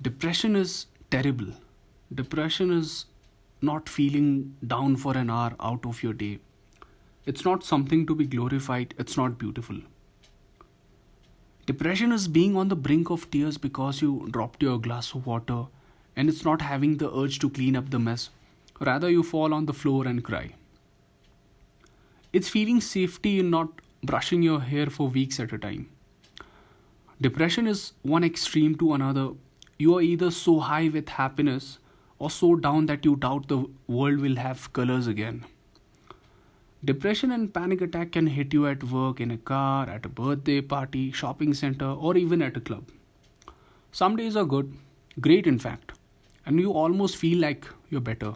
Depression is terrible. Depression is not feeling down for an hour out of your day. It's not something to be glorified, it's not beautiful. Depression is being on the brink of tears because you dropped your glass of water and it's not having the urge to clean up the mess. Rather, you fall on the floor and cry. It's feeling safety in not brushing your hair for weeks at a time. Depression is one extreme to another. You are either so high with happiness or so down that you doubt the world will have colors again. Depression and panic attack can hit you at work, in a car, at a birthday party, shopping center, or even at a club. Some days are good, great in fact, and you almost feel like you're better.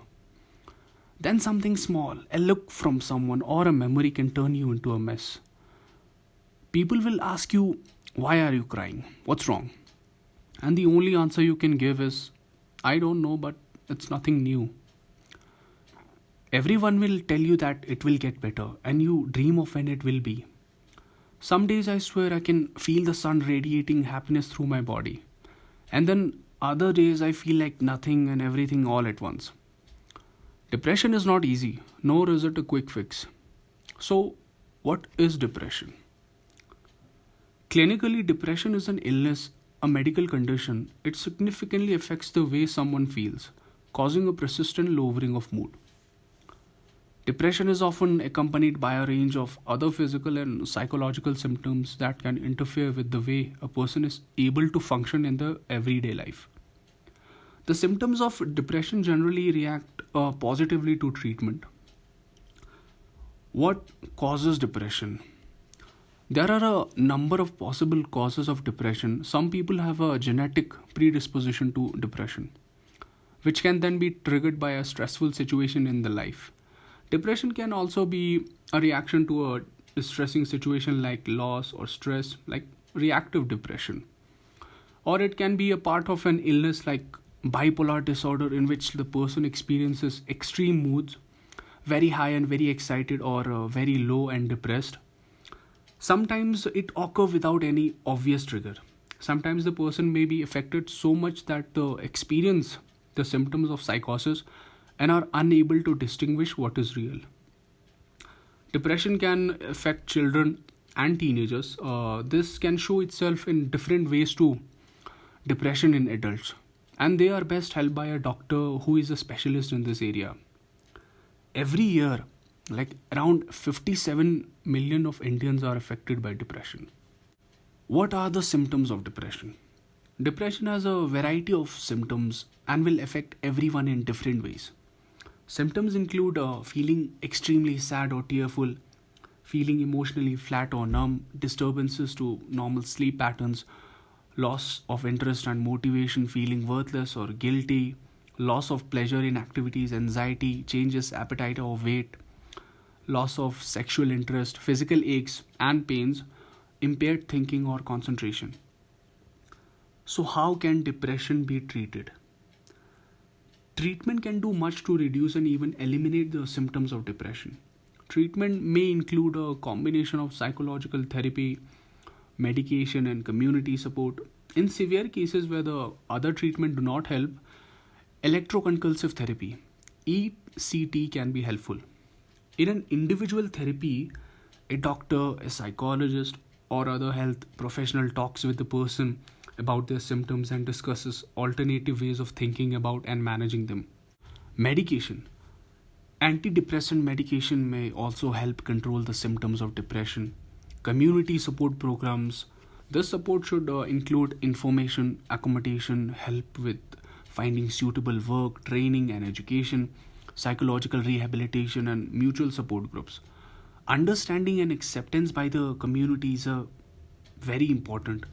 Then something small, a look from someone, or a memory can turn you into a mess. People will ask you, why are you crying? What's wrong? And the only answer you can give is, I don't know, but it's nothing new. Everyone will tell you that it will get better, and you dream of when it will be. Some days I swear I can feel the sun radiating happiness through my body. And then other days I feel like nothing and everything all at once. Depression is not easy, nor is it a quick fix. So, what is depression? Clinically, depression is an illness, a medical condition. It significantly affects the way someone feels, causing a persistent lowering of mood. Depression is often accompanied by a range of other physical and psychological symptoms that can interfere with the way a person is able to function in the everyday life. The symptoms of depression generally react positively to treatment. What causes depression? There are a number of possible causes of depression. Some people have a genetic predisposition to depression, which can then be triggered by a stressful situation in the life. Depression can also be a reaction to a distressing situation like loss or stress, like reactive depression. Or it can be a part of an illness like bipolar disorder, in which the person experiences extreme moods, very high and very excited, or very low and depressed. Sometimes it occurs without any obvious trigger. Sometimes the person may be affected so much that they experience the symptoms of psychosis and are unable to distinguish what is real. Depression can affect children and teenagers. This can show itself in different ways to depression in adults, and they are best helped by a doctor who is a specialist in this area. Every year, like around 57 million of Indians are affected by depression. What are the symptoms of depression? Depression has a variety of symptoms and will affect everyone in different ways. Symptoms include feeling extremely sad or tearful, feeling emotionally flat or numb, disturbances to normal sleep patterns, loss of interest and motivation, feeling worthless or guilty, loss of pleasure in activities, anxiety, changes appetite or weight, loss of sexual interest, physical aches and pains, impaired thinking or concentration. So, how can depression be treated? Treatment can do much to reduce and even eliminate the symptoms of depression. Treatment may include a combination of psychological therapy, medication, and community support. In severe cases where the other treatment do not help, electroconvulsive therapy (ECT) can be helpful. In an individual therapy, a doctor, a psychologist, or other health professional talks with the person about their symptoms and discusses alternative ways of thinking about and managing them. Medication. Antidepressant medication may also help control the symptoms of depression. Community support programs. This support should include information, accommodation, help with finding suitable work, training and education, psychological rehabilitation, and mutual support groups. Understanding and acceptance by the community is very important.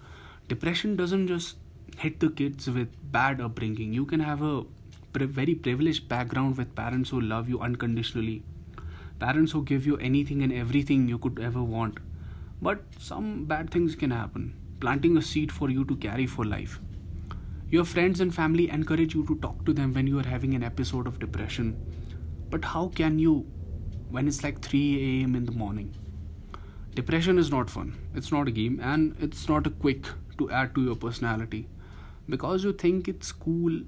Depression doesn't just hit the kids with bad upbringing. You can have a very privileged background with parents who love you unconditionally, parents who give you anything and everything you could ever want. But some bad things can happen, planting a seed for you to carry for life. Your friends and family encourage you to talk to them when you are having an episode of depression. But how can you when it's like 3 a.m. in the morning? Depression is not fun, it's not a game, and it's not a quick to add to your personality. Because you think it's cool,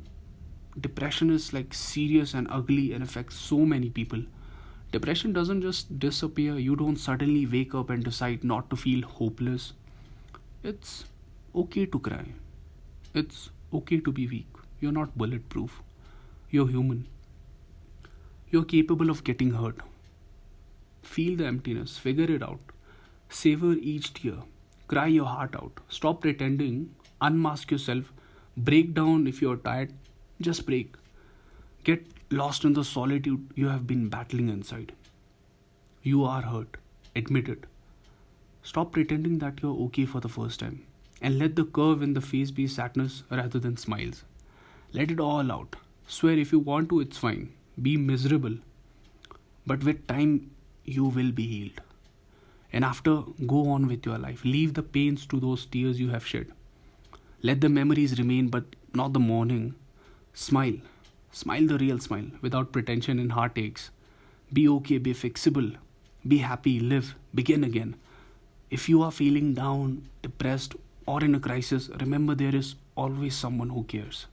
depression is like serious and ugly and affects so many people. Depression doesn't just disappear, you don't suddenly wake up and decide not to feel hopeless. It's okay to cry. It's okay to be weak. You're not bulletproof. You're human. You're capable of getting hurt. Feel the emptiness, figure it out. Savor each tear. Cry your heart out. Stop pretending. Unmask yourself. Break down if you're tired. Just break. Get lost in the solitude you have been battling inside. You are hurt. Admit it. Stop pretending that you're okay for the first time. And let the curve in the face be sadness rather than smiles. Let it all out. Swear if you want to, it's fine. Be miserable. But with time, you will be healed. And after, go on with your life. Leave the pains to those tears you have shed. Let the memories remain, but not the mourning. Smile. Smile the real smile without pretension and heartaches. Be okay, be fixable. Be happy, live, begin again. If you are feeling down, depressed, or in a crisis, remember there is always someone who cares.